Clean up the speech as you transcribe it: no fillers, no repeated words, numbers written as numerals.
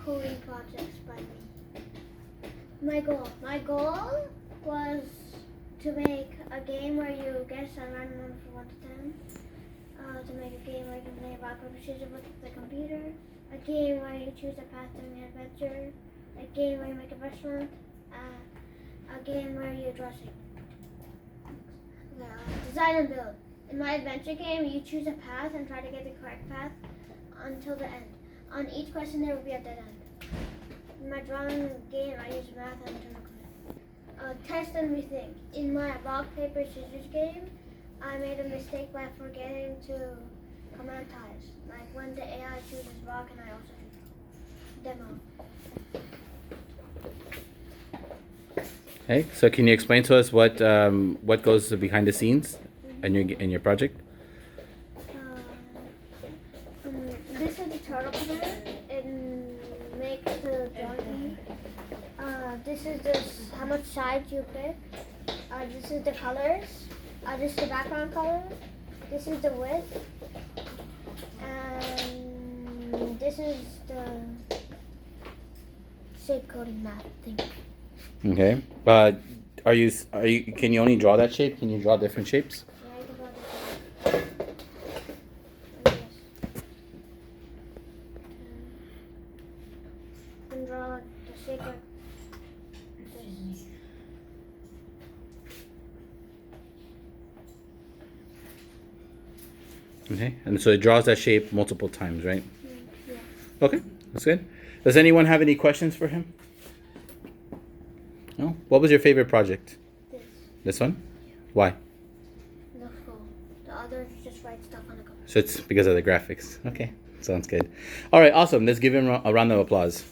coding projects by me. My goal was to make a game where you guess a random number from 1 to 10. To make a game where you can play rock, paper, scissors with the computer. A game where you choose a path during an adventure. A game where you make a restaurant. A game where you draw shape. Design and build. In my adventure game, you choose a path and try to get the correct path until the end. On each question, there will be a dead end. In my drawing game, I use math and internal test and rethink. In my rock, paper, scissors game, I made a mistake by forgetting to command ties. Like when the AI chooses rock and I also choose demo. Hey, so can you explain to us what goes behind the scenes in your project? This is the turtle cutter. It makes the drawing. This is how much sides you pick. This is the colors. This is the background color. This is the width. And this is the shape coding math thing. Okay. Can you only draw that shape? Can you draw different shapes? Yeah, you can draw this shape. Yes. You can draw the shape like this. Okay. And so it draws that shape multiple times, right? Yeah. Okay, that's good. Does anyone have any questions for him? No? What was your favorite project? This one? Yeah. Why? Looks cool. The others just write stuff on the cover. So it's because of the graphics. Okay, sounds good. All right, awesome. Let's give him a round of applause.